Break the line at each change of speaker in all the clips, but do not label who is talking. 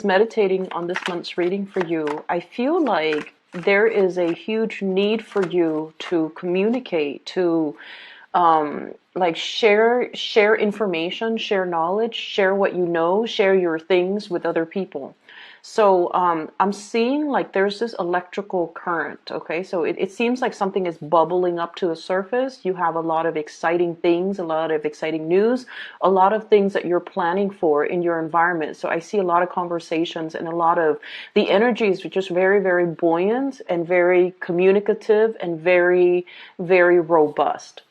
Meditating on this month's reading for you, I feel like there is a huge need for you to communicate, to like share information, share knowledge, share what you know, share your things with other people. So I'm seeing like there's this electrical current. Okay, so it seems like something is bubbling up to the surface. You have a lot of exciting things, a lot of exciting news, a lot of things that you're planning for in your environment. So I see a lot of conversations and a lot of the energy is just very, very buoyant and very communicative and very, very robust.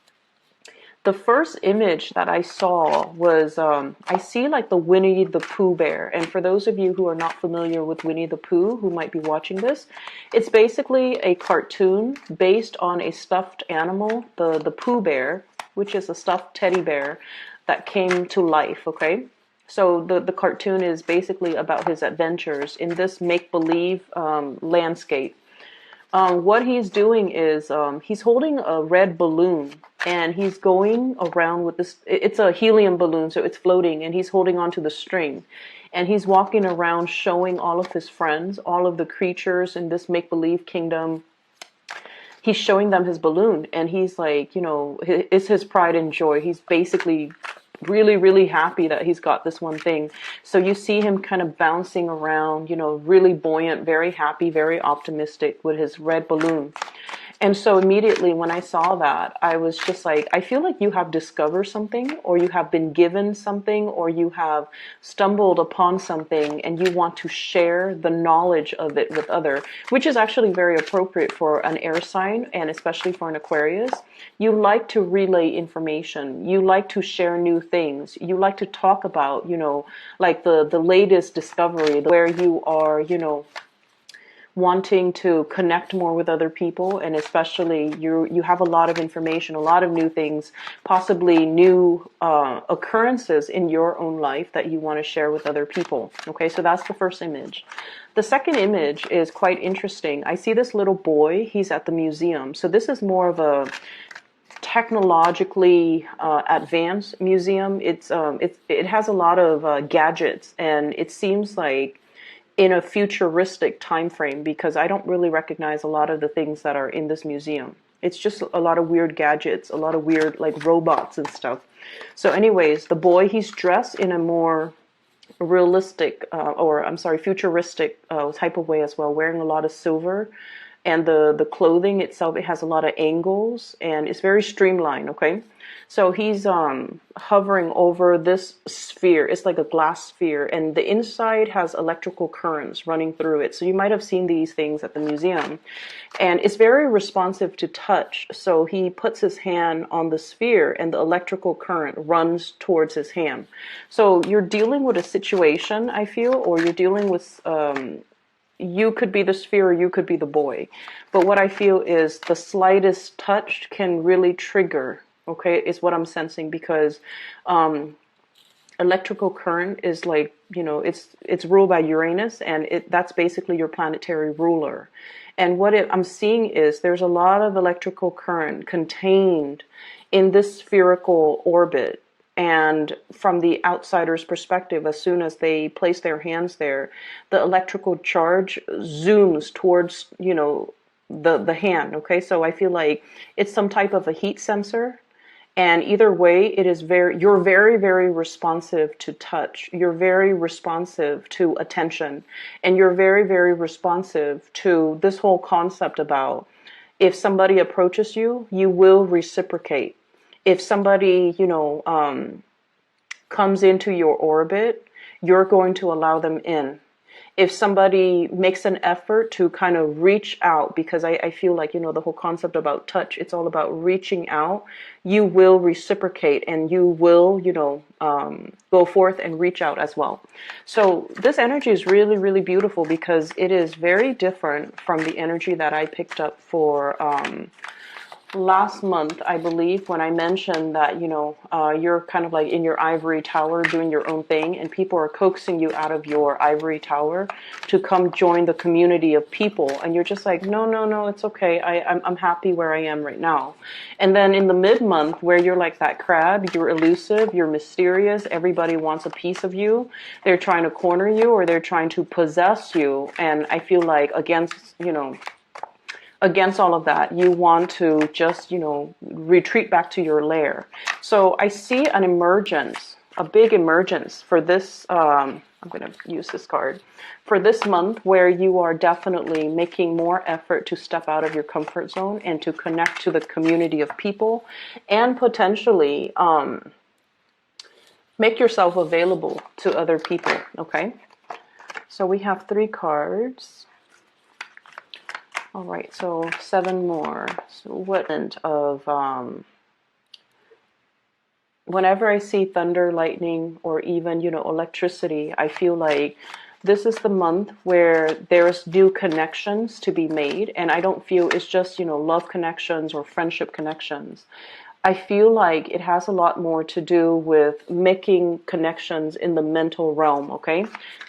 The first image that I saw was, I see like the Winnie the Pooh bear. And for those of you who are not familiar with Winnie the Pooh, who might be watching this, it's basically a cartoon based on a stuffed animal, the Pooh bear, which is a stuffed teddy bear that came to life, okay? So the cartoon is basically about his adventures in this make-believe landscape. What he's doing is he's holding a red balloon and he's going around with this. It's a helium balloon, so it's floating, and he's holding onto the string. And he's walking around showing all of his friends, all of the creatures in this make-believe kingdom. He's showing them his balloon, and he's like, you know, it's his pride and joy. He's basically really, really happy that he's got this one thing. So you see him kind of bouncing around, you know, really buoyant, very happy, very optimistic with his red balloon. And so immediately when I saw that, I was just like, I feel like you have discovered something, or you have been given something, or you have stumbled upon something and you want to share the knowledge of it with others, which is actually very appropriate for an air sign and especially for an Aquarius. You like to relay information. You like to share new things. You like to talk about, you know, like the latest discovery, where you are, you know, wanting to connect more with other people, and especially you have a lot of information, a lot of new things, possibly new occurrences in your own life that you want to share with other people. Okay, so that's the first image. The second image is quite interesting. I see this little boy. He's at the museum. So this is more of a technologically advanced museum. It has a lot of gadgets, and it seems like in a futuristic time frame, because I don't really recognize a lot of the things that are in this museum. It's just a lot of weird gadgets, a lot of weird like robots and stuff. So anyways, the boy, he's dressed in a more realistic futuristic type of way as well, wearing a lot of silver. And the clothing itself, it has a lot of angles and it's very streamlined, okay? So he's hovering over this sphere. It's like a glass sphere, and the inside has electrical currents running through it. So you might have seen these things at the museum. And it's very responsive to touch. So he puts his hand on the sphere and the electrical current runs towards his hand. So you're dealing with a situation, I feel, or you're dealing with you could be the sphere or you could be the boy. But what I feel is the slightest touch can really trigger, okay, is what I'm sensing, because electrical current is like, you know, it's ruled by Uranus, and that's basically your planetary ruler. And what I'm seeing is there's a lot of electrical current contained in this spherical orbit. And from the outsider's perspective, as soon as they place their hands there, the electrical charge zooms towards, you know, the hand. Okay, so I feel like it's some type of a heat sensor. And either way, you're very, very responsive to touch. You're very responsive to attention. And you're very, very responsive to this whole concept about if somebody approaches you, you will reciprocate. If somebody, you know, comes into your orbit, you're going to allow them in. If somebody makes an effort to kind of reach out, because I feel like, you know, the whole concept about touch, it's all about reaching out, you will reciprocate, and you will, you know, go forth and reach out as well. So this energy is really, really beautiful, because it is very different from the energy that I picked up last month, I believe, when I mentioned that, you're kind of like in your ivory tower doing your own thing, and people are coaxing you out of your ivory tower to come join the community of people, and you're just like, no, no, no, it's okay. I'm happy where I am right now. And then in the mid-month, where you're like that crab, you're elusive, you're mysterious, everybody wants a piece of you. They're trying to corner you, or they're trying to possess you. And I feel like against all of that, you want to just, retreat back to your lair. So I see an emergence, a big emergence for this. I'm going to use this card for this month, where you are definitely making more effort to step out of your comfort zone and to connect to the community of people, and potentially make yourself available to other people. Okay. So we have 3 cards. All right, so 7 more. So what of whenever I see thunder, lightning, or even, electricity, I feel like this is the month where there's new connections to be made. And I don't feel it's just, love connections or friendship connections. I feel like it has a lot more to do with making connections in the mental realm, okay?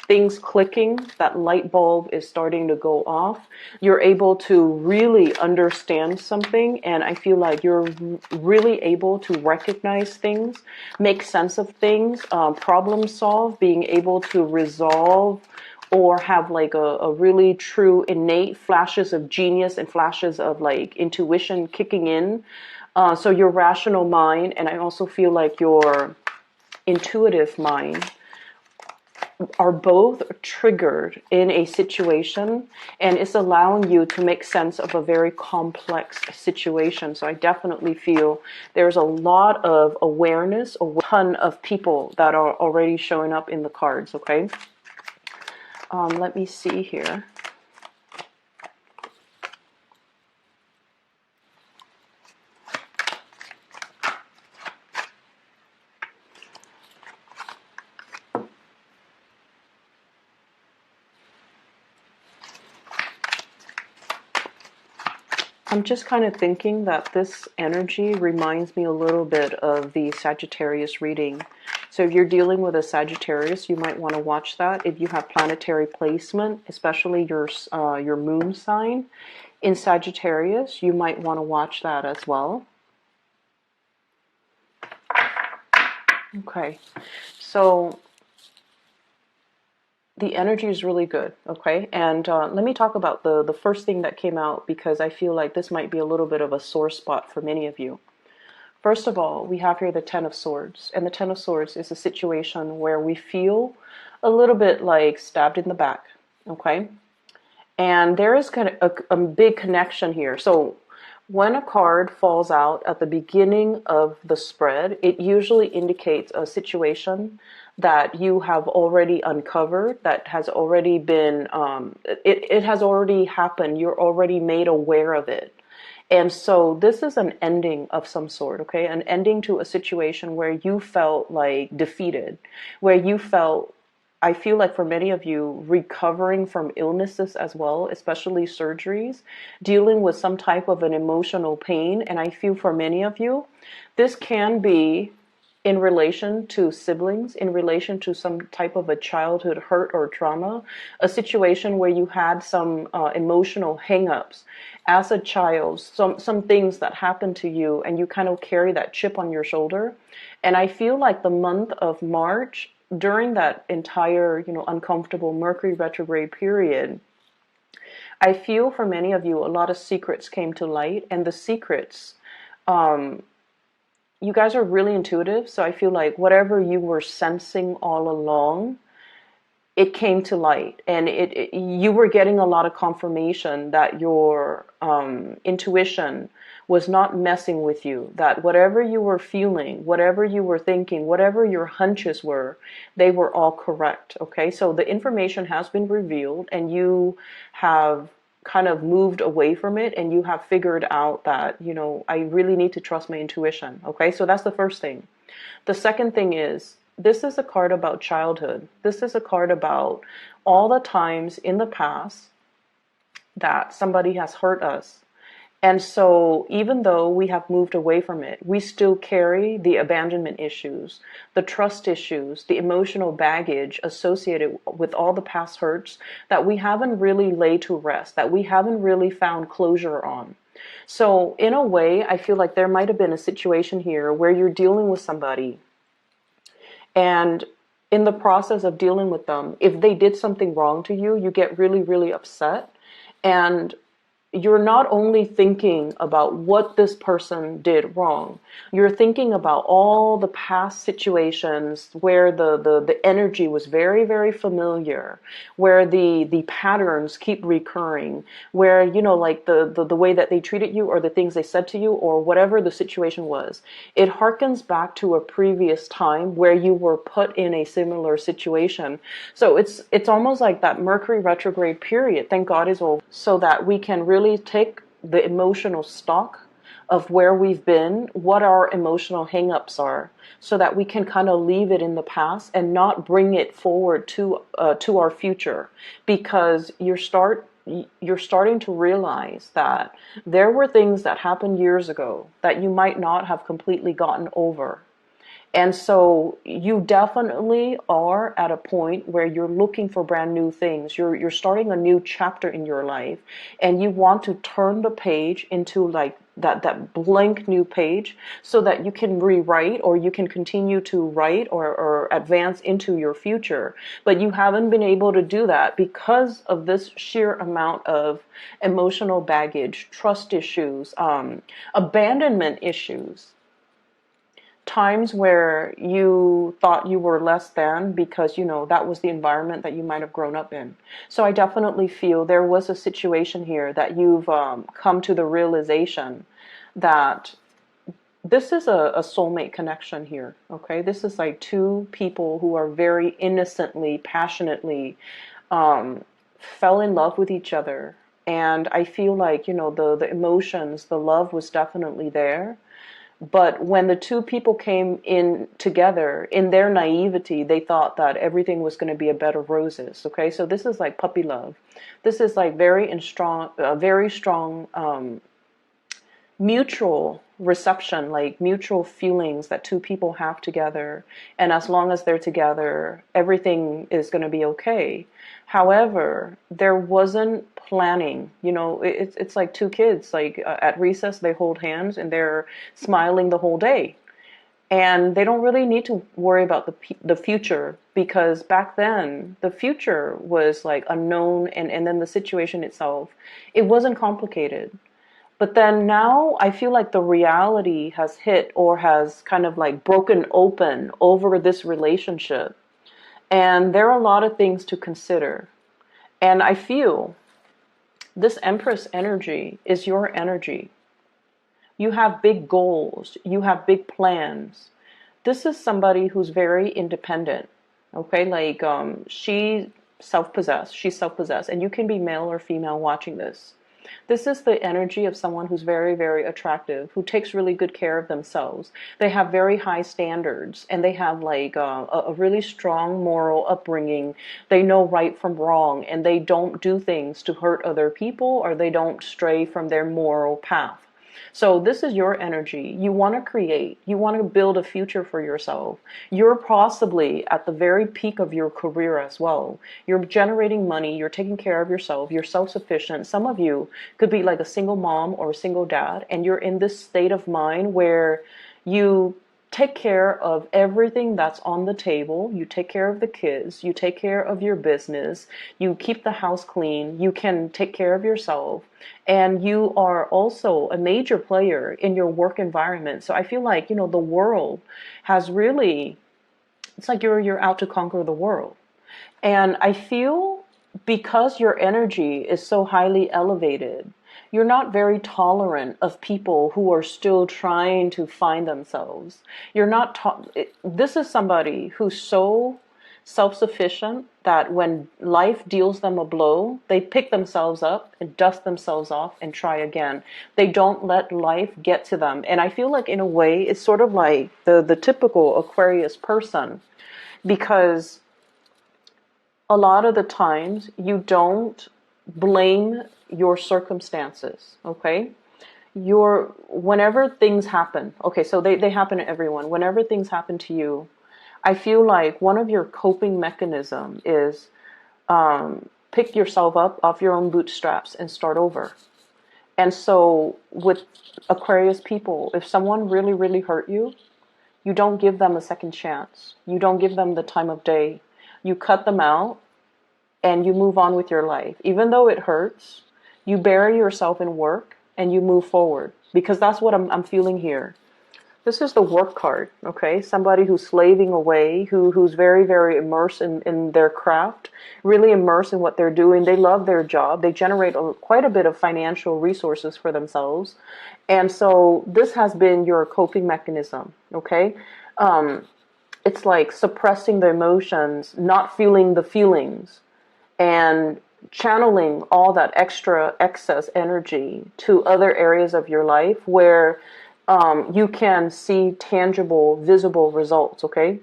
Things clicking, that light bulb is starting to go off. You're able to really understand something, and I feel like you're really able to recognize things, make sense of things, problem solve, being able to resolve, or have like a really true innate flashes of genius and flashes of like intuition kicking in. So your rational mind, and I also feel like your intuitive mind, are both triggered in a situation, and it's allowing you to make sense of a very complex situation. So I definitely feel there's a lot of awareness, a ton of people that are already showing up in the cards, okay? Let me see here. I'm just kind of thinking that this energy reminds me a little bit of the Sagittarius reading. So if you're dealing with a Sagittarius, you might want to watch that. If you have planetary placement, especially your moon sign in Sagittarius, you might want to watch that as well. Okay, so the energy is really good, okay? And let me talk about the first thing that came out, because I feel like this might be a little bit of a sore spot for many of you. First of all, we have here the Ten of Swords. And the Ten of Swords is a situation where we feel a little bit like stabbed in the back, okay? And there is kind of a big connection here. So when a card falls out at the beginning of the spread, it usually indicates a situation that you have already uncovered, that has already been, it has already happened. You're already made aware of it. And so this is an ending of some sort, okay? An ending to a situation where you felt like defeated, where you felt, I feel like for many of you, recovering from illnesses as well, especially surgeries, dealing with some type of an emotional pain. And I feel for many of you, this can be in relation to siblings, in relation to some type of a childhood hurt or trauma, a situation where you had some emotional hang-ups as a child, some things that happened to you, and you kind of carry that chip on your shoulder. And I feel like the month of March, during that entire, uncomfortable Mercury retrograde period, I feel for many of you, a lot of secrets came to light, and the secrets, you guys are really intuitive, so I feel like whatever you were sensing all along, it came to light, and you were getting a lot of confirmation that your intuition was not messing with you, that whatever you were feeling, whatever you were thinking, whatever your hunches were, they were all correct, okay? So the information has been revealed, and you have kind of moved away from it, and you have figured out that, I really need to trust my intuition, okay? So that's the first thing. The second thing is, this is a card about childhood. This is a card about all the times in the past that somebody has hurt us, And so even though we have moved away from it, we still carry the abandonment issues, the trust issues, the emotional baggage associated with all the past hurts that we haven't really laid to rest, that we haven't really found closure on. So in a way, I feel like there might have been a situation here where you're dealing with somebody, and in the process of dealing with them, if they did something wrong to you, you get really, really upset. And you're not only thinking about what this person did wrong, you're thinking about all the past situations where the energy was very, very familiar, where the patterns keep recurring, where, you know, like the way that they treated you or the things they said to you or whatever the situation was. It harkens back to a previous time where you were put in a similar situation. So it's almost like that Mercury retrograde period, thank God, is over, so that we can really take the emotional stock of where we've been, what our emotional hangups are, so that we can kind of leave it in the past and not bring it forward to our future, because you're starting to realize that there were things that happened years ago that you might not have completely gotten over. And so you definitely are at a point where you're looking for brand new things. You're starting a new chapter in your life, and you want to turn the page into like that blank new page, so that you can rewrite, or you can continue to write or advance into your future. But you haven't been able to do that because of this sheer amount of emotional baggage, trust issues, abandonment issues, times where you thought you were less than because, you know, that was the environment that you might have grown up in. So I definitely feel there was a situation here that you've come to the realization that this is a soulmate connection here. Okay, this is like two people who are very innocently, passionately fell in love with each other. And I feel like, you know, the emotions, the love was definitely there. But when the two people came in together, in their naivety, they thought that everything was going to be a bed of roses. Okay, so this is like puppy love. This is like very strong mutual reception, like mutual feelings that two people have together. And as long as they're together, everything is going to be okay. However, there wasn't planning. You know, it's like two kids, like at recess, they hold hands and they're smiling the whole day. And they don't really need to worry about the future, because back then the future was like unknown, and then the situation itself, it wasn't complicated. But then now I feel like the reality has hit, or has kind of like broken open over this relationship. And there are a lot of things to consider. And I feel this Empress energy is your energy. You have big goals. You have big plans. This is somebody who's very independent. Okay, like she's self-possessed, and you can be male or female watching this. This is the energy of someone who's very, very attractive, who takes really good care of themselves. They have very high standards, and they have like a really strong moral upbringing. They know right from wrong, and they don't do things to hurt other people, or they don't stray from their moral path. So this is your energy. You want to create. You want to build a future for yourself. You're possibly at the very peak of your career as well. You're generating money. You're taking care of yourself. You're self-sufficient. Some of you could be like a single mom or a single dad, and you're in this state of mind where you take care of everything that's on the table. You take care of the kids. You take care of your business. You keep the house clean. You can take care of yourself. And you are also a major player in your work environment. So I feel like, you know, the world has really, it's like you're out to conquer the world. And I feel because your energy is so highly elevated, you're not very tolerant of people who are still trying to find themselves. You're not, this is somebody who's so self-sufficient that when life deals them a blow, they pick themselves up and dust themselves off and try again. They don't let life get to them. And I feel like in a way, it's sort of like the typical Aquarius person, because a lot of the times you don't blame your circumstances, okay? whenever things happen, okay, so they happen to everyone. Whenever things happen to you, I feel like one of your coping mechanism is pick yourself up off your own bootstraps and start over. And so with Aquarius people, if someone really, really hurt you, you don't give them a second chance. You don't give them the time of day. You cut them out and you move on with your life. Even though it hurts, you bury yourself in work and you move forward, because that's what I'm feeling here. This is the work card, okay? Somebody who's slaving away, who's very, very immersed in their craft, really immersed in what they're doing. They love their job. They generate quite a bit of financial resources for themselves. And so this has been your coping mechanism, okay? It's like suppressing the emotions, not feeling the feelings, and channeling all that extra excess energy to other areas of your life where you can see tangible, visible results, okay?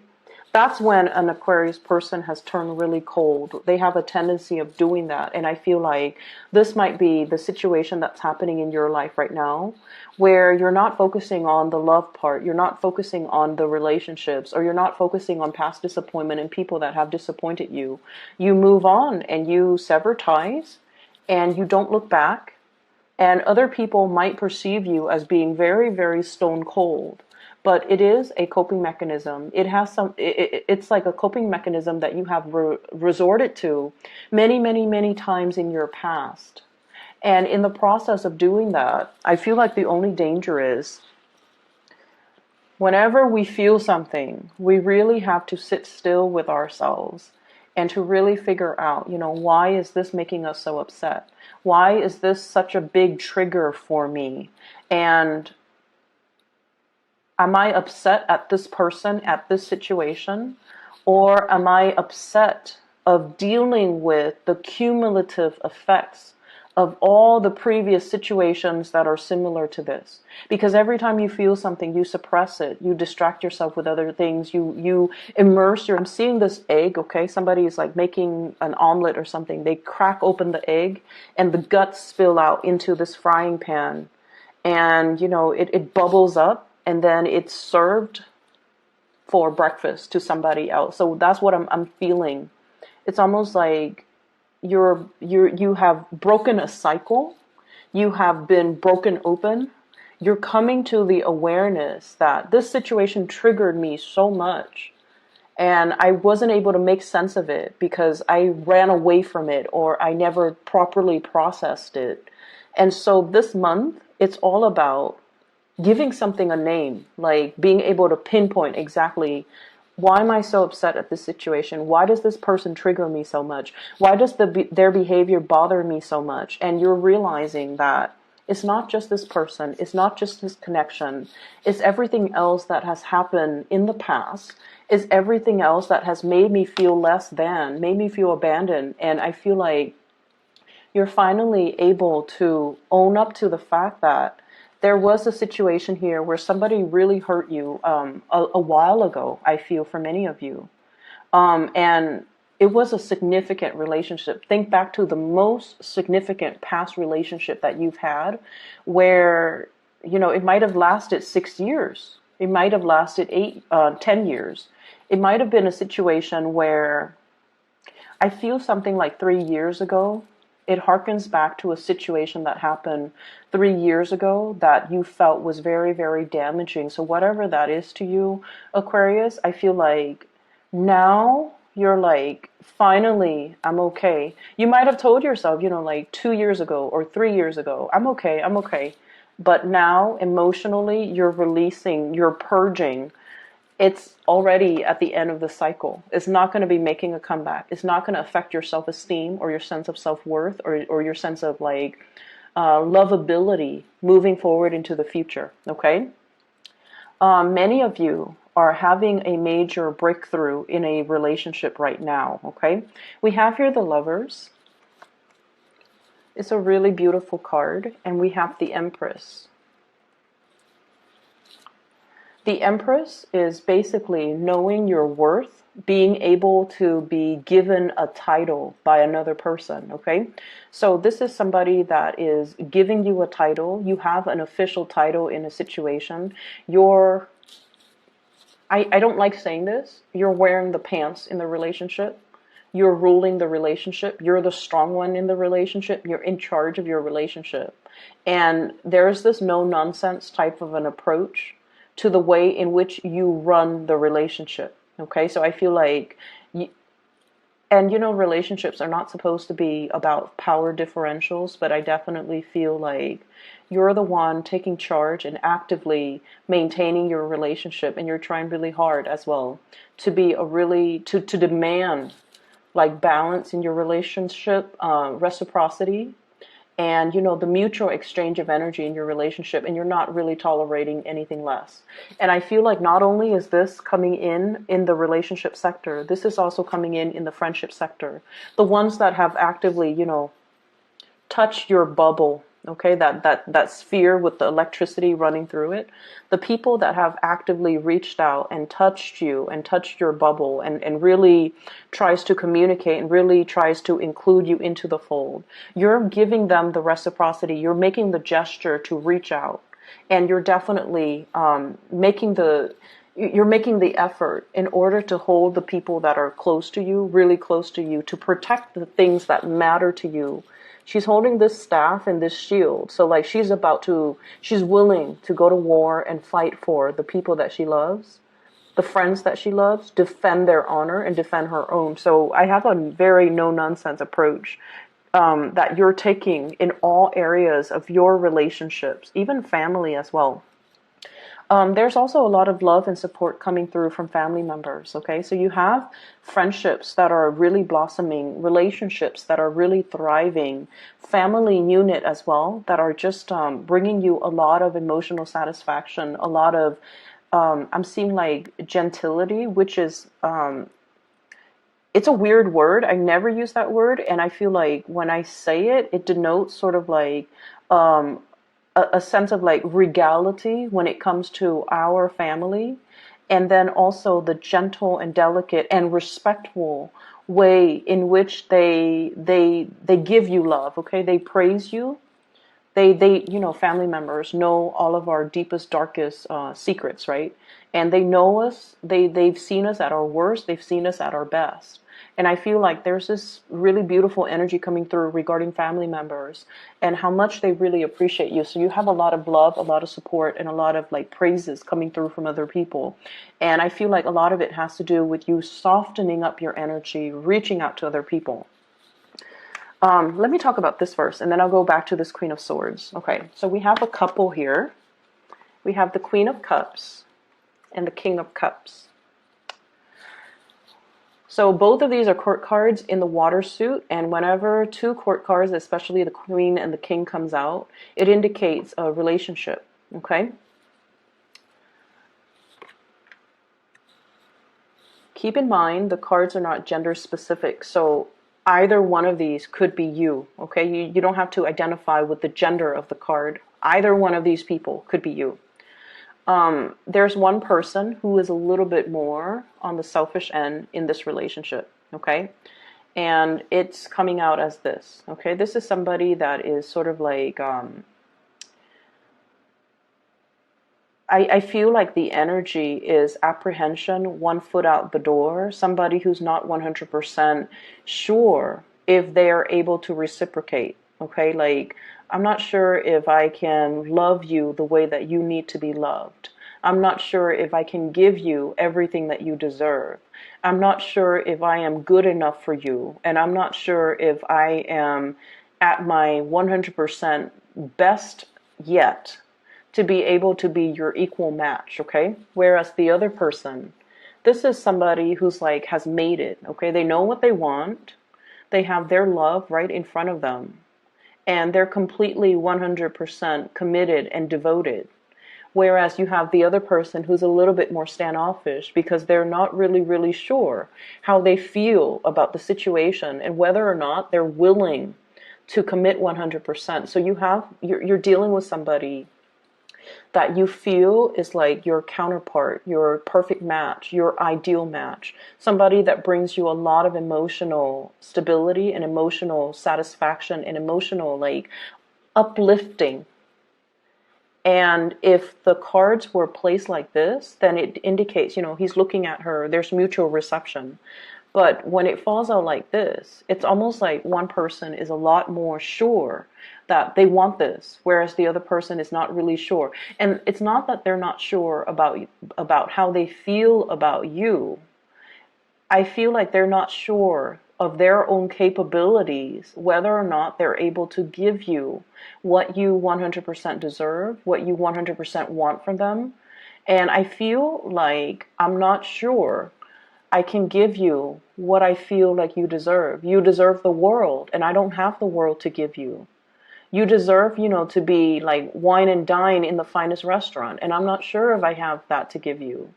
That's when an Aquarius person has turned really cold. They have a tendency of doing that. And I feel like this might be the situation that's happening in your life right now, where you're not focusing on the love part, you're not focusing on the relationships, or you're not focusing on past disappointment and people that have disappointed you. You move on and you sever ties and you don't look back. And other people might perceive you as being very, very stone cold, but it is a coping mechanism. It has it's like a coping mechanism that you have resorted to many, many, many times in your past. And in the process of doing that, I feel like the only danger is whenever we feel something, we really have to sit still with ourselves and to really figure out, why is this making us so upset? Why is this such a big trigger for me? And am I upset at this person, at this situation? Or am I upset of dealing with the cumulative effects of all the previous situations that are similar to this? Because every time you feel something, you suppress it, you distract yourself with other things, you immerse I'm seeing this egg, okay? Somebody is like making an omelet or something. They crack open the egg and the guts spill out into this frying pan. And, it bubbles up and then it's served for breakfast to somebody else. So that's what I'm feeling. It's almost like you have broken a cycle. You have been broken open. You're coming to the awareness that this situation triggered me so much and I wasn't able to make sense of it because I ran away from it or I never properly processed it. And so this month, it's all about giving something a name, like being able to pinpoint exactly, why am I so upset at this situation? Why does this person trigger me so much? Why does their behavior bother me so much? And you're realizing that it's not just this person. It's not just this connection. It's everything else that has happened in the past. It's everything else that has made me feel less than, made me feel abandoned. And I feel like you're finally able to own up to the fact that there was a situation here where somebody really hurt you a while ago, I feel, for many of you. And it was a significant relationship. Think back to the most significant past relationship that you've had where, it might have lasted 6 years. It might have lasted 10 years. It might have been a situation where I feel something like 3 years ago. It harkens back to a situation that happened 3 years ago that you felt was very, very damaging. So whatever that is to you, Aquarius, I feel like now you're like, finally, I'm okay. You might have told yourself, like 2 years ago or 3 years ago, I'm okay. But now emotionally, you're releasing, you're purging. It's already at the end of the cycle. It's not going to be making a comeback. It's not going to affect your self-esteem or your sense of self-worth or your sense of lovability moving forward into the future. Okay. Many of you are having a major breakthrough in a relationship right now. Okay. We have here the Lovers. It's a really beautiful card, and we have the Empress. The Empress is basically knowing your worth, being able to be given a title by another person, okay? So this is somebody that is giving you a title. You have an official title in a situation. You're, I don't like saying this, you're wearing the pants in the relationship. You're ruling the relationship. You're the strong one in the relationship. You're in charge of your relationship. And there's this no nonsense type of an approach to the way in which you run the relationship. Okay, so I feel like, and you know, relationships are not supposed to be about power differentials, but I definitely feel like you're the one taking charge and actively maintaining your relationship, and you're trying really hard as well to be a really, to demand like balance in your relationship, reciprocity, and you know, the mutual exchange of energy in your relationship, and you're not really tolerating anything less. And I feel like not only is this coming in the relationship sector, this is also coming in the friendship sector. The ones that have actively, you know, touched your bubble, okay, that sphere with the electricity running through it, the people that have actively reached out and touched you and touched your bubble, and really tries to communicate and really tries to include you into the fold, you're giving them the reciprocity. You're making the gesture to reach out, and you're definitely making the effort in order to hold the people that are close to you, really close to you, to protect the things that matter to you. She's holding this staff and this shield. So like she's willing to go to war and fight for the people that she loves, the friends that she loves, defend their honor and defend her own. So I have a very no nonsense approach that you're taking in all areas of your relationships, even family as well. There's also a lot of love and support coming through from family members, okay? So you have friendships that are really blossoming, relationships that are really thriving, family unit as well, that are just bringing you a lot of emotional satisfaction, a lot of, I'm seeing like gentility, which is, it's a weird word. I never use that word, and I feel like when I say it, it denotes sort of like, a sense of like regality when it comes to our family, and then also the gentle and delicate and respectful way in which they give you love. Okay, they praise you. They you know, family members know all of our deepest, darkest secrets, right? And they know us. They've seen us at our worst. They've seen us at our best. And I feel like there's this really beautiful energy coming through regarding family members and how much they really appreciate you. So you have a lot of love, a lot of support, and a lot of like praises coming through from other people. And I feel like a lot of it has to do with you softening up your energy, reaching out to other people. Let me talk about this first, and then I'll go back to this Queen of Swords. Okay, so we have a couple here. We have the Queen of Cups and the King of Cups. So both of these are court cards in the water suit, and whenever two court cards, especially the Queen and the King, comes out, it indicates a relationship, okay? Keep in mind, the cards are not gender specific, so either one of these could be you, okay? You don't have to identify with the gender of the card. Either one of these people could be you. There's one person who is a little bit more on the selfish end in this relationship, okay? And it's coming out as this, okay? This is somebody that is sort of like, I feel like the energy is apprehension, one foot out the door, somebody who's not 100% sure if they are able to reciprocate, okay? Like, I'm not sure if I can love you the way that you need to be loved. I'm not sure if I can give you everything that you deserve. I'm not sure if I am good enough for you. And I'm not sure if I am at my 100% best yet to be able to be your equal match, okay? Whereas the other person, this is somebody who's like, has made it, okay? They know what they want. They have their love right in front of them. And they're completely 100% committed and devoted. Whereas you have the other person who's a little bit more standoffish because they're not really sure how they feel about the situation and whether or not they're willing to commit 100%. So you're dealing with somebody that you feel is like your counterpart, your perfect match, your ideal match, somebody that brings you a lot of emotional stability and emotional satisfaction and emotional like uplifting. And if the cards were placed like this, then it indicates, you know, he's looking at her, there's mutual reception. But when it falls out like this, it's almost like one person is a lot more sure that they want this, whereas the other person is not really sure. And it's not that they're not sure about how they feel about you. I feel like they're not sure of their own capabilities, whether or not they're able to give you what you 100% deserve, what you 100% want from them. And I feel like I'm not sure I can give you what I feel like you deserve. You deserve the world, and I don't have the world to give you. You deserve, you know, to be like wine and dine in the finest restaurant, and I'm not sure if I have that to give you.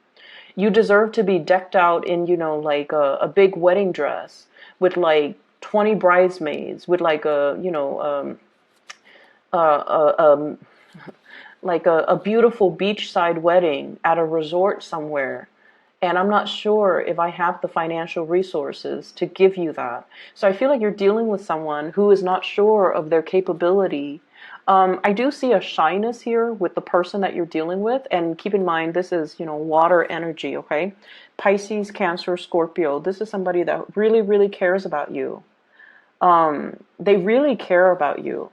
You deserve to be decked out in, you know, like a big wedding dress with like 20 bridesmaids, with like a, you know, uh, uh, um, like a beautiful beachside wedding at a resort somewhere. And I'm not sure if I have the financial resources to give you that. So I feel like you're dealing with someone who is not sure of their capability. I do see a shyness here with the person that you're dealing with. And keep in mind, this is, you know, water energy, okay? Pisces, Cancer, Scorpio. This is somebody that really, really cares about you. They really care about you.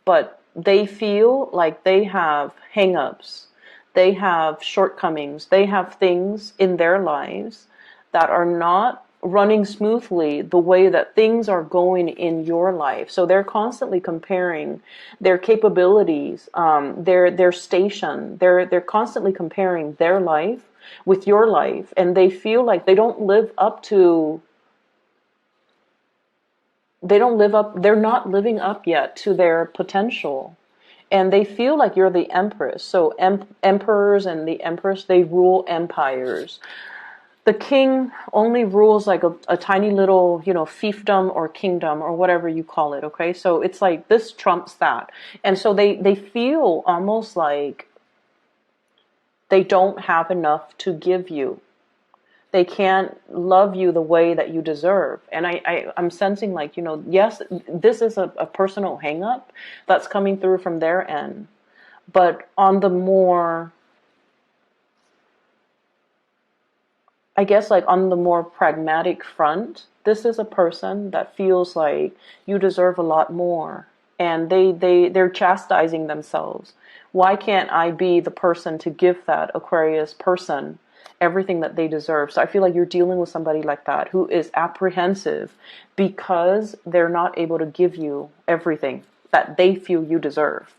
But they feel like they have hang-ups. They have shortcomings. They have things in their lives that are not running smoothly the way that things are going in your life. So they're constantly comparing their capabilities, their station. They're constantly comparing their life with your life, and they feel like they don't live up to. They're not living up yet to their potential. And they feel like you're the empress. So emperors and the empress, they rule empires. The king only rules like a tiny little, you know, fiefdom or kingdom or whatever you call it, okay? So it's like this trumps that. And so they feel almost like they don't have enough to give you. They can't love you the way that you deserve. And I'm sensing like, you know, yes, this is a personal hang-up that's coming through from their end. But on the more, I guess like on the more pragmatic front, this is a person that feels like you deserve a lot more. And they're chastising themselves. Why can't I be the person to give that Aquarius person everything that they deserve? So I feel like you're dealing with somebody like that who is apprehensive because they're not able to give you everything that they feel you deserve.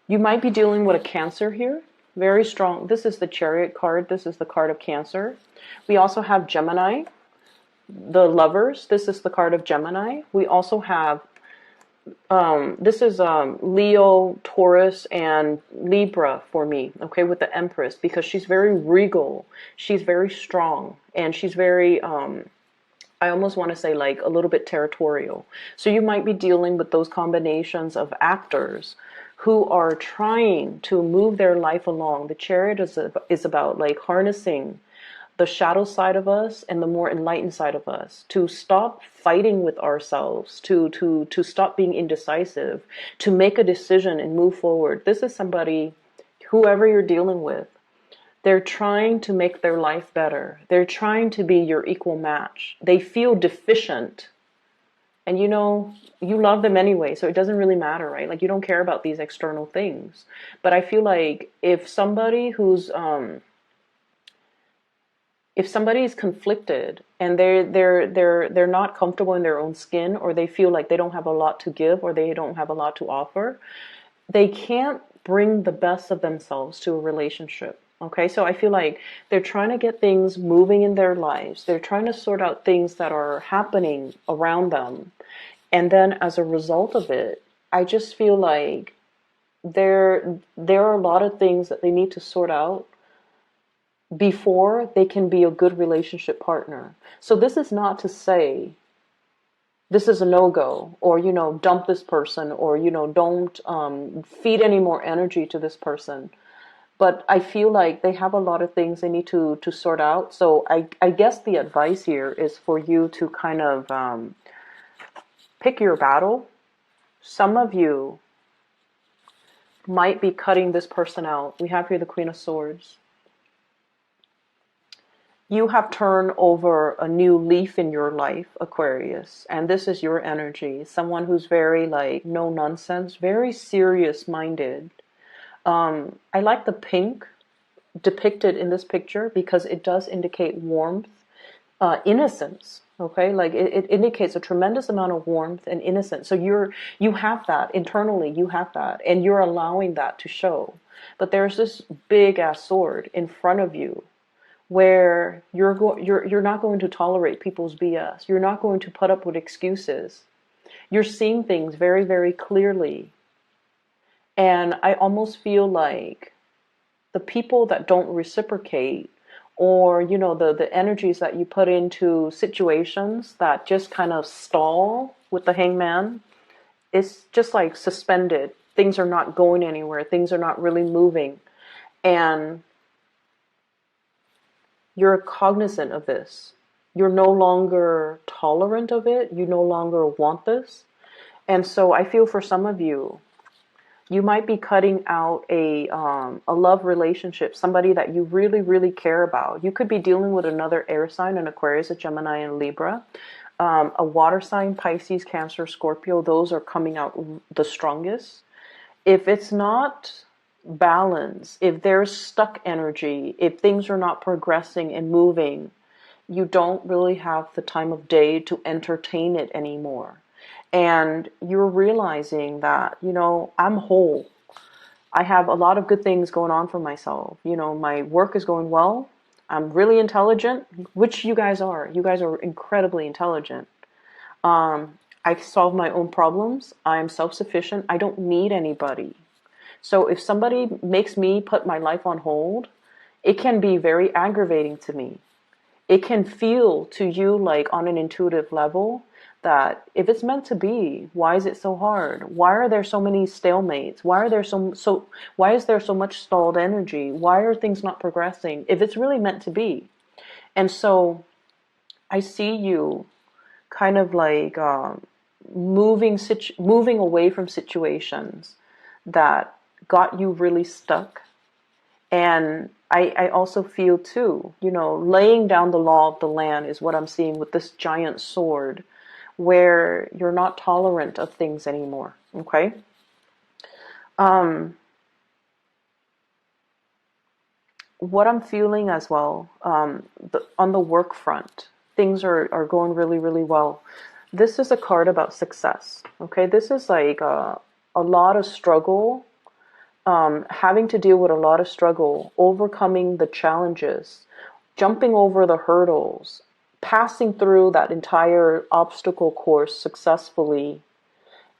You might be dealing with a Cancer here. Very strong. This is the Chariot card. This is the card of Cancer. We also have Gemini, the Lovers. This is the card of Gemini. We also have this is Leo, Taurus, and Libra for me, okay, with the Empress, because she's very regal, she's very strong, and she's very, I almost want to say like a little bit territorial. So you might be dealing with those combinations of actors who are trying to move their life along. The Chariot is about like harnessing the shadow side of us and the more enlightened side of us, to stop fighting with ourselves, to stop being indecisive, to make a decision and move forward. This is somebody, whoever you're dealing with, they're trying to make their life better. They're trying to be your equal match. They feel deficient. And you know, you love them anyway, so it doesn't really matter, right? Like you don't care about these external things. But I feel like if somebody is conflicted and they're not comfortable in their own skin, or they feel like they don't have a lot to give, or they don't have a lot to offer, they can't bring the best of themselves to a relationship. Okay, so I feel like they're trying to get things moving in their lives. They're trying to sort out things that are happening around them. And then as a result of it, I just feel like there are a lot of things that they need to sort out before they can be a good relationship partner. So this is not to say this is a no-go, or, dump this person, or, don't feed any more energy to this person. But I feel like they have a lot of things they need to sort out. So I guess the advice here is for you to kind of pick your battle. Some of you might be cutting this person out. We have here the Queen of Swords. You have turned over a new leaf in your life, Aquarius, and this is your energy. Someone who's very like no nonsense, very serious minded. I like the pink depicted in this picture because it does indicate warmth, innocence. Okay, like it indicates a tremendous amount of warmth and innocence. So you have that internally, you have that, and you're allowing that to show. But there's this big ass sword in front of you, where you're not going to tolerate people's BS. You're not going to put up with excuses. You're seeing things very, very clearly. And I almost feel like the people that don't reciprocate, or, the energies that you put into situations that just kind of stall with the hangman, it's just like suspended. Things are not going anywhere. Things are not really moving. And you're cognizant of this. You're no longer tolerant of it. You no longer want this. And so I feel for some of you, you might be cutting out a love relationship, somebody that you really, really care about. You could be dealing with another air sign, an Aquarius, a Gemini, and Libra. A water sign, Pisces, Cancer, Scorpio, those are coming out the strongest. If it's not balance, if there's stuck energy, if things are not progressing and moving, you don't really have the time of day to entertain it anymore. And you're realizing that, I'm whole. I have a lot of good things going on for myself. My work is going well. I'm really intelligent, which you guys are. You guys are incredibly intelligent. I solve my own problems. I'm self-sufficient. I don't need anybody. So if somebody makes me put my life on hold, it can be very aggravating to me. It can feel to you like on an intuitive level that if it's meant to be, why is it so hard? Why are there so many stalemates? Why are there why is there so much stalled energy? Why are things not progressing if it's really meant to be? And so I see you kind of like moving away from situations that got you really stuck. And I also feel too, laying down the law of the land is what I'm seeing with this giant sword, where you're not tolerant of things anymore. Okay. What I'm feeling as well, on the work front, things are going really, really well. This is a card about success. Okay. This is like a lot of struggle. Having to deal with a lot of struggle, overcoming the challenges, jumping over the hurdles, passing through that entire obstacle course successfully,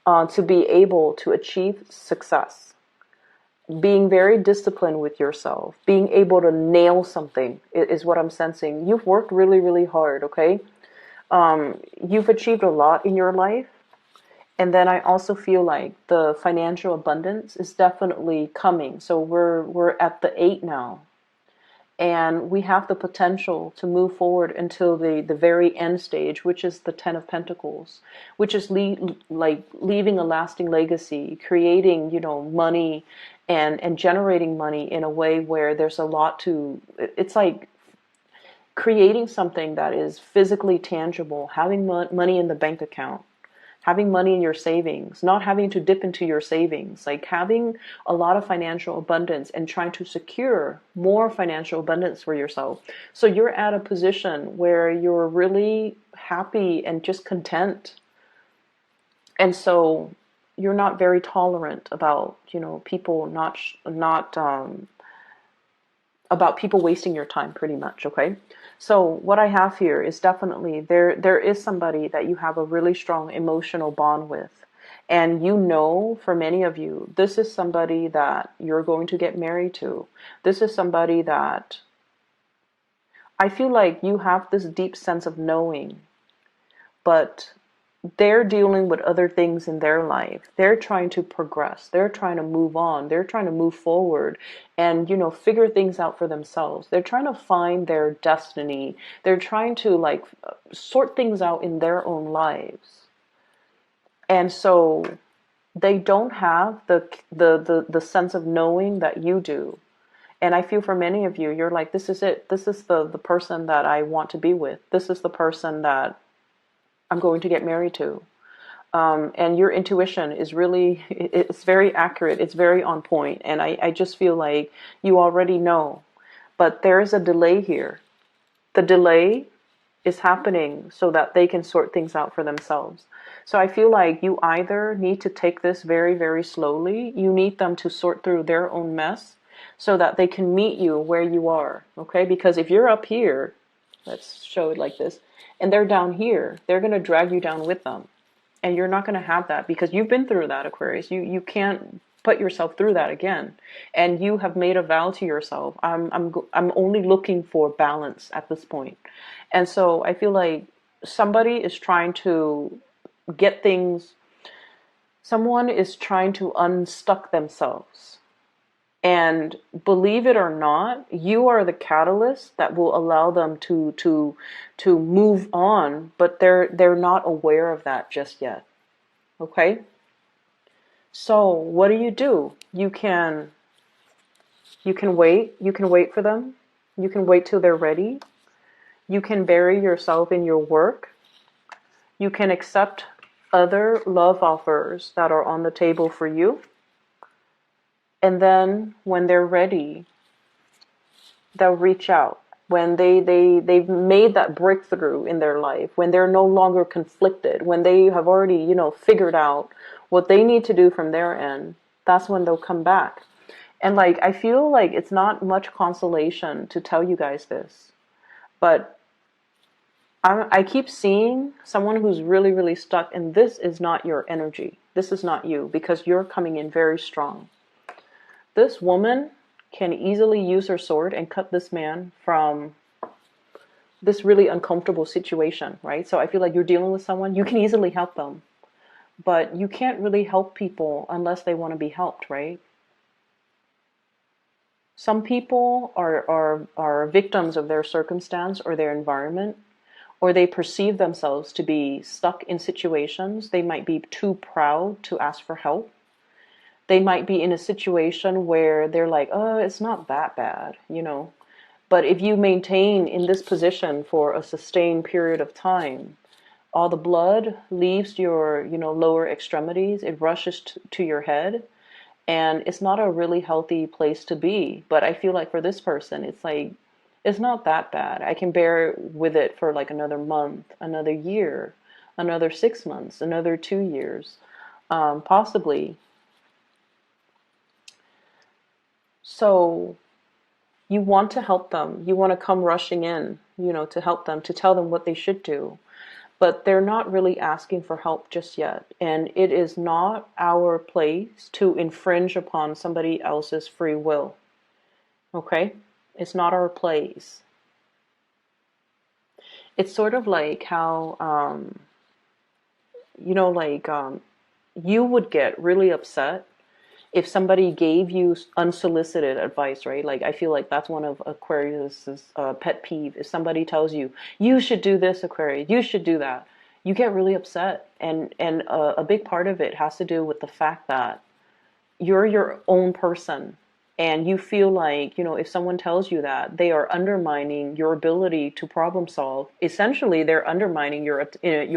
to be able to achieve success. Being very disciplined with yourself, being able to nail something is what I'm sensing. You've worked really, really hard, okay? You've achieved a lot in your life. And then I also feel like the financial abundance is definitely coming. So we're at the 8 now. And we have the potential to move forward until the very end stage, which is the 10 of Pentacles, which is leaving a lasting legacy, creating, money and generating money in a way where there's a lot to, it's like creating something that is physically tangible, having money in the bank account, having money in your savings, not having to dip into your savings, like having a lot of financial abundance and trying to secure more financial abundance for yourself. So you're at a position where you're really happy and just content. And so you're not very tolerant about, people about people wasting your time, pretty much, okay? So what I have here is definitely there is somebody that you have a really strong emotional bond with. And for many of you, this is somebody that you're going to get married to. This is somebody that I feel like you have this deep sense of knowing, but they're dealing with other things in their life. They're trying to progress. They're trying to move on. They're trying to move forward and, figure things out for themselves. They're trying to find their destiny. They're trying to like sort things out in their own lives. And so they don't have the sense of knowing that you do. And I feel for many of you, you're like, this is it. This is the person that I want to be with. This is the person that I'm going to get married to. And your intuition is really, it's very accurate. It's very on point. And I just feel like you already know. But there is a delay here. The delay is happening so that they can sort things out for themselves. So I feel like you either need to take this very, very slowly. You need them to sort through their own mess so that they can meet you where you are. Okay? Because if you're up here, let's show it like this, and they're down here, they're going to drag you down with them. And you're not going to have that because you've been through that, Aquarius. You can't put yourself through that again. And you have made a vow to yourself. I'm only looking for balance at this point. And so I feel like somebody is trying to get things, someone is trying to unstuck themselves. And believe it or not, you are the catalyst that will allow them to move on, but they're not aware of that just yet. Okay? So what do? You can wait. You can wait for them. You can wait till they're ready. You can bury yourself in your work. You can accept other love offers that are on the table for you. And then when they're ready, they'll reach out. When they've made that breakthrough in their life, when they're no longer conflicted, when they have already, figured out what they need to do from their end, that's when they'll come back. And like, I feel like it's not much consolation to tell you guys this, but I keep seeing someone who's really, really stuck, and this is not your energy. This is not you, because you're coming in very strong. This woman can easily use her sword and cut this man from this really uncomfortable situation, right? So I feel like you're dealing with someone, you can easily help them, but you can't really help people unless they want to be helped, right? Some people are victims of their circumstance or their environment, or they perceive themselves to be stuck in situations. They might be too proud to ask for help. They might be in a situation where they're like, oh, it's not that bad, But if you maintain in this position for a sustained period of time, all the blood leaves your, lower extremities. It rushes to your head. And it's not a really healthy place to be. But I feel like for this person, it's like, it's not that bad. I can bear with it for like another month, another year, another 6 months, another 2 years, possibly. So you want to help them. You want to come rushing in, to help them, to tell them what they should do. But they're not really asking for help just yet. And it is not our place to infringe upon somebody else's free will. Okay? It's not our place. It's sort of like how, you would get really upset if somebody gave you unsolicited advice, right? Like, I feel like that's one of Aquarius's pet peeve. If somebody tells you, you should do this, Aquarius, you should do that, you get really upset. And a big part of it has to do with the fact that you're your own person. And you feel like, if someone tells you that, they are undermining your ability to problem solve. Essentially, they're undermining your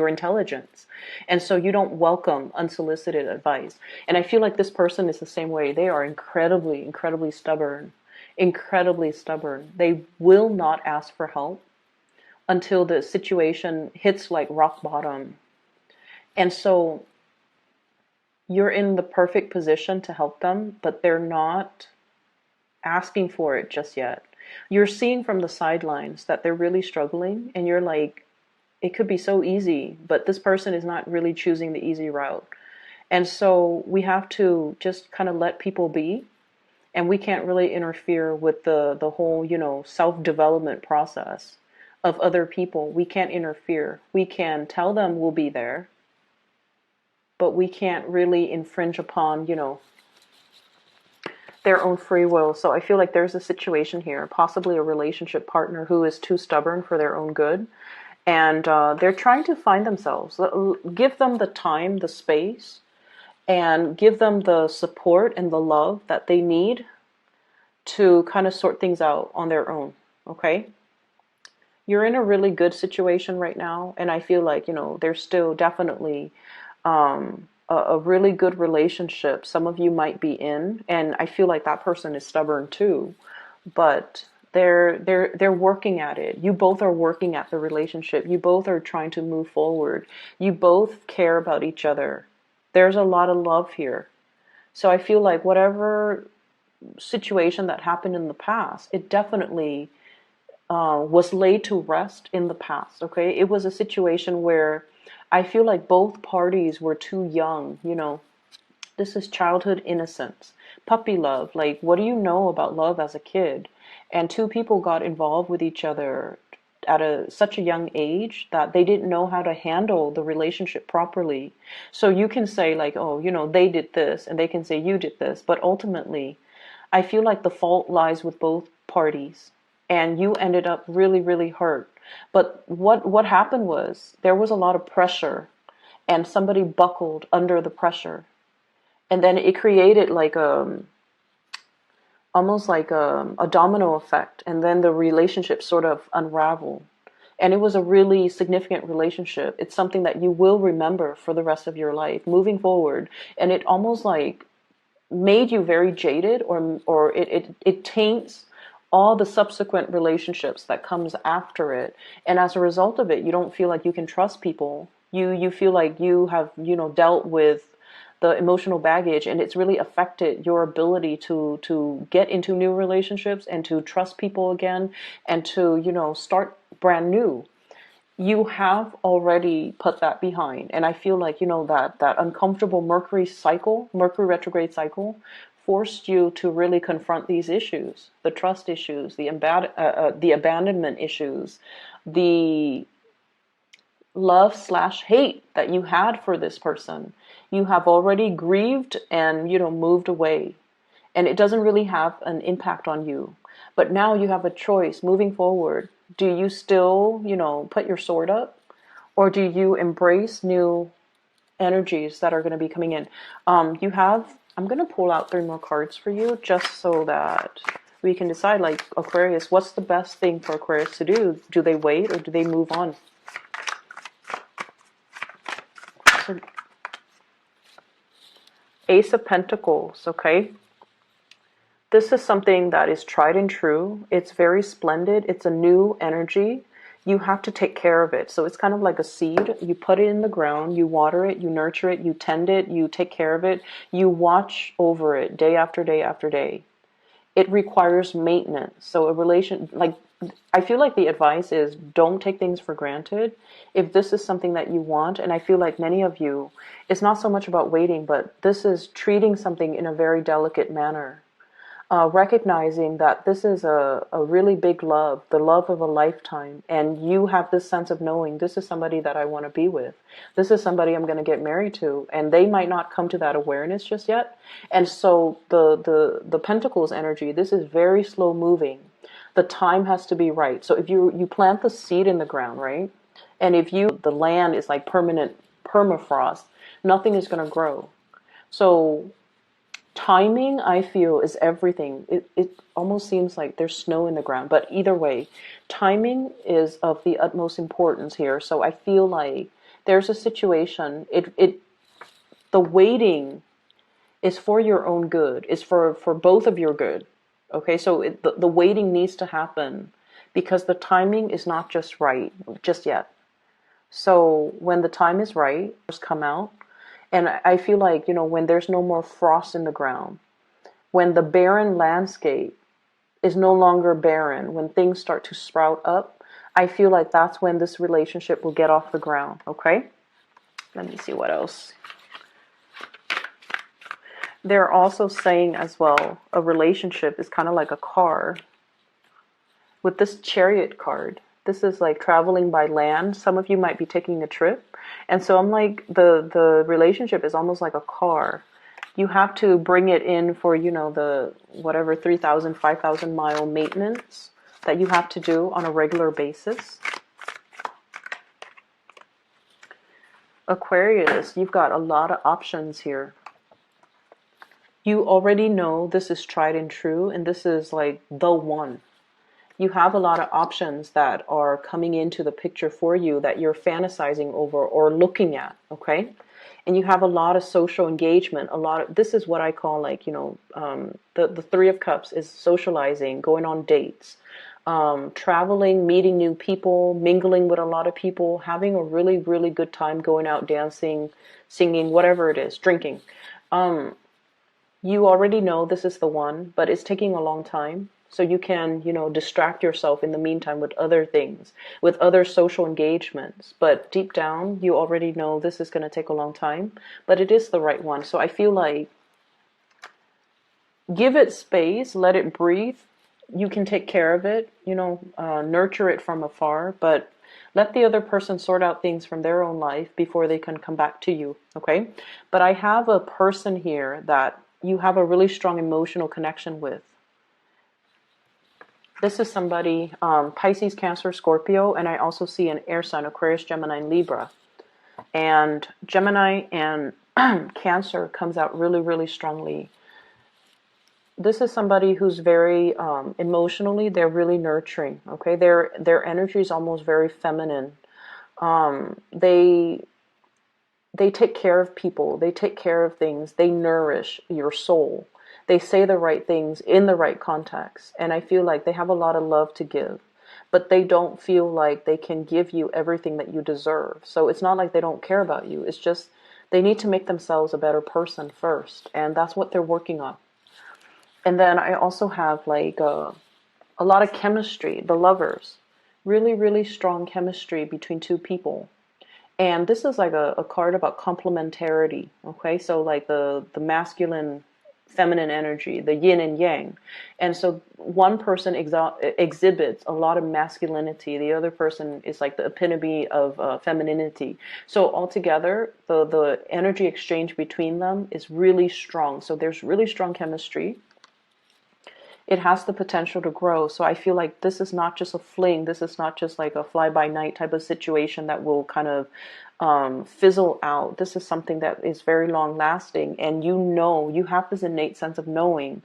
intelligence. And so you don't welcome unsolicited advice. And I feel like this person is the same way. They are incredibly, incredibly stubborn. Incredibly stubborn. They will not ask for help until the situation hits like rock bottom. And so you're in the perfect position to help them, but they're not asking for it just yet. You're seeing from the sidelines that they're really struggling, and you're like, it could be so easy, but this person is not really choosing the easy route. And so we have to just kind of let people be, and we can't really interfere with the whole, self-development process of other people. We can't interfere. We can tell them we'll be there, but we can't really infringe upon, you know, their own free will. So I feel like there's a situation here, possibly a relationship partner who is too stubborn for their own good. And they're trying to find themselves. Give them the time, the space, and give them the support and the love that they need to kind of sort things out on their own. Okay? You're in a really good situation right now. And I feel like, you know, there's still definitely a really good relationship some of you might be in, and I feel like that person is stubborn too, but they're working at it. You both are working at the relationship. You both are trying to move forward. You both care about each other. There's a lot of love here. So I feel like whatever situation that happened in the past, it definitely was laid to rest in the past. Okay, it was a situation where I feel like both parties were too young, you know. This is childhood innocence, puppy love. Like, what do you know about love as a kid? And two people got involved with each other at such a young age that they didn't know how to handle the relationship properly. So you can say like, oh, you know, they did this, and they can say you did this. But ultimately, I feel like the fault lies with both parties. And you ended up really, really hurt. But what happened was there was a lot of pressure, and somebody buckled under the pressure, and then it created like almost like a domino effect, and then the relationship sort of unraveled. And it was a really significant relationship. It's something that you will remember for the rest of your life moving forward, and it almost like made you very jaded, or it taints all the subsequent relationships that comes after it. And as a result of it, you don't feel like you can trust people. You feel like you have, you know, dealt with the emotional baggage, and it's really affected your ability to get into new relationships and to trust people again, and to, you know, start brand new. You have already put that behind. And I feel like, you know, that uncomfortable Mercury retrograde cycle forced you to really confront these issues, the trust issues, the abandonment issues, the love/hate that you had for this person. You have already grieved and, you know, moved away. And it doesn't really have an impact on you. But now you have a choice moving forward. Do you still, you know, put your sword up? Or do you embrace new energies that are going to be coming in? I'm going to pull out 3 more cards for you, just so that we can decide, like, Aquarius, what's the best thing for Aquarius to do? Do they wait or do they move on? So, Ace of Pentacles, okay? This is something that is tried and true. It's very splendid. It's a new energy. You have to take care of it. So it's kind of like a seed. You put it in the ground, you water it, you nurture it, you tend it, you take care of it, you watch over it day after day after day. It requires maintenance. So I feel like the advice is don't take things for granted. If this is something that you want, and I feel like many of you, it's not so much about waiting, but this is treating something in a very delicate manner. Recognizing that this is a really big love, the love of a lifetime, and you have this sense of knowing this is somebody that I want to be with. This is somebody I'm going to get married to, and they might not come to that awareness just yet. And so the Pentacles energy, this is very slow moving. The time has to be right. So if you plant the seed in the ground, right? And if the land is like permanent permafrost, nothing is going to grow. So timing, I feel, is everything. It almost seems like there's snow in the ground, but either way, timing is of the utmost importance here. So I feel like there's a situation. The waiting is for your own good. It's for both of your good. Okay, so the waiting needs to happen because the timing is not just right just yet. So when the time is right, just come out. And I feel like, you know, when there's no more frost in the ground, when the barren landscape is no longer barren, when things start to sprout up, I feel like that's when this relationship will get off the ground, okay? Let me see what else. They're also saying as well, a relationship is kind of like a car. With this Chariot card, this is like traveling by land. Some of you might be taking a trip. And so I'm like, the relationship is almost like a car. You have to bring it in for, you know, the whatever 3,000, 5,000 mile maintenance that you have to do on a regular basis. Aquarius, you've got a lot of options here. You already know this is tried and true, and this is like the one. You have a lot of options that are coming into the picture for you that you're fantasizing over or looking at, okay? And you have a lot of social engagement, a lot of, this is what I call like, you know, the Three of Cups is socializing, going on dates, traveling, meeting new people, mingling with a lot of people, having a really, really good time going out dancing, singing, whatever it is, drinking. You already know this is the one, but it's taking a long time. So you can, you know, distract yourself in the meantime with other things, with other social engagements. But deep down, you already know this is going to take a long time, but it is the right one. So I feel like give it space, let it breathe. You can take care of it, you know, nurture it from afar, but let the other person sort out things from their own life before they can come back to you, okay? But I have a person here that you have a really strong emotional connection with. This is somebody, Pisces, Cancer, Scorpio, and I also see an air sign, Aquarius, Gemini, and Libra. And Gemini and Cancer comes out really, really strongly. This is somebody who's very, emotionally, they're really nurturing, okay? Their energy is almost very feminine. They take care of people. They take care of things. They nourish your soul. They say the right things in the right context. And I feel like they have a lot of love to give, but they don't feel like they can give you everything that you deserve. So it's not like they don't care about you. It's just they need to make themselves a better person first. And that's what they're working on. And then I also have like a lot of chemistry, the lovers. Really, really strong chemistry between two people. And this is like a card about complementarity, okay? So like the masculine, feminine energy, the yin and yang. And so one person exhibits a lot of masculinity. The other person is like the epitome of femininity. So altogether, the energy exchange between them is really strong. So there's really strong chemistry. It has the potential to grow. So I feel like this is not just a fling. This is not just like a fly-by-night type of situation that will kind of fizzle out. This is something that is very long-lasting. And you know, you have this innate sense of knowing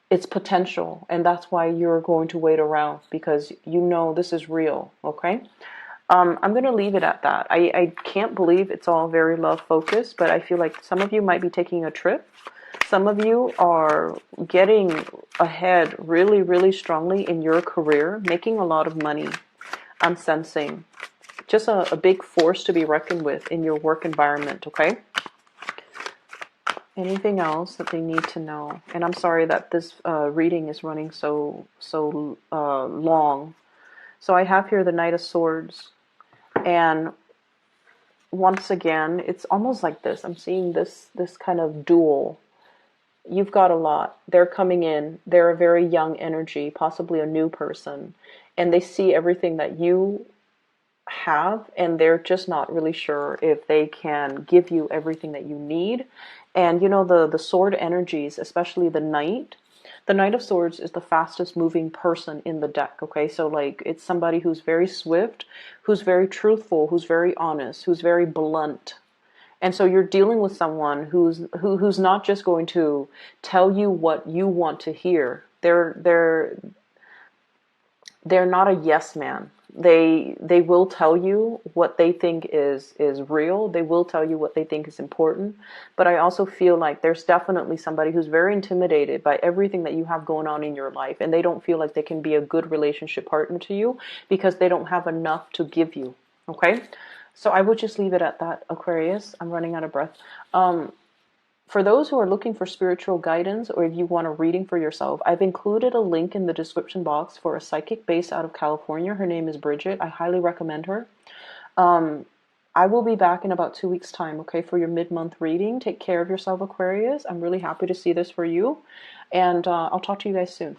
its potential. And that's why you're going to wait around, because you know this is real, okay? I'm going to leave it at that. I can't believe it's all very love-focused, but I feel like some of you might be taking a trip. Some of you are getting ahead really, really strongly in your career, making a lot of money. I'm sensing just a big force to be reckoned with in your work environment, okay? Anything else that they need to know? And I'm sorry that this reading is running so long. So I have here the Knight of Swords. And once again, it's almost like this. I'm seeing this kind of duel. You've got a lot. They're coming in. They're a very young energy, possibly a new person. And they see everything that you have, and they're just not really sure if they can give you everything that you need. And you know, the sword energies, especially the Knight of Swords is the fastest moving person in the deck, okay? So like, it's somebody who's very swift, who's very truthful, who's very honest, who's very blunt. And so you're dealing with someone who's not just going to tell you what you want to hear. They're not a yes man. They will tell you what they think is real. They will tell you what they think is important. But I also feel like there's definitely somebody who's very intimidated by everything that you have going on in your life, and they don't feel like they can be a good relationship partner to you because they don't have enough to give you. Okay? So I would just leave it at that, Aquarius. I'm running out of breath. For those who are looking for spiritual guidance, or if you want a reading for yourself, I've included a link in the description box for a psychic based out of California. Her name is Bridget. I highly recommend her. I will be back in about 2 weeks' time, okay, for your mid-month reading. Take care of yourself, Aquarius. I'm really happy to see this for you. And I'll talk to you guys soon.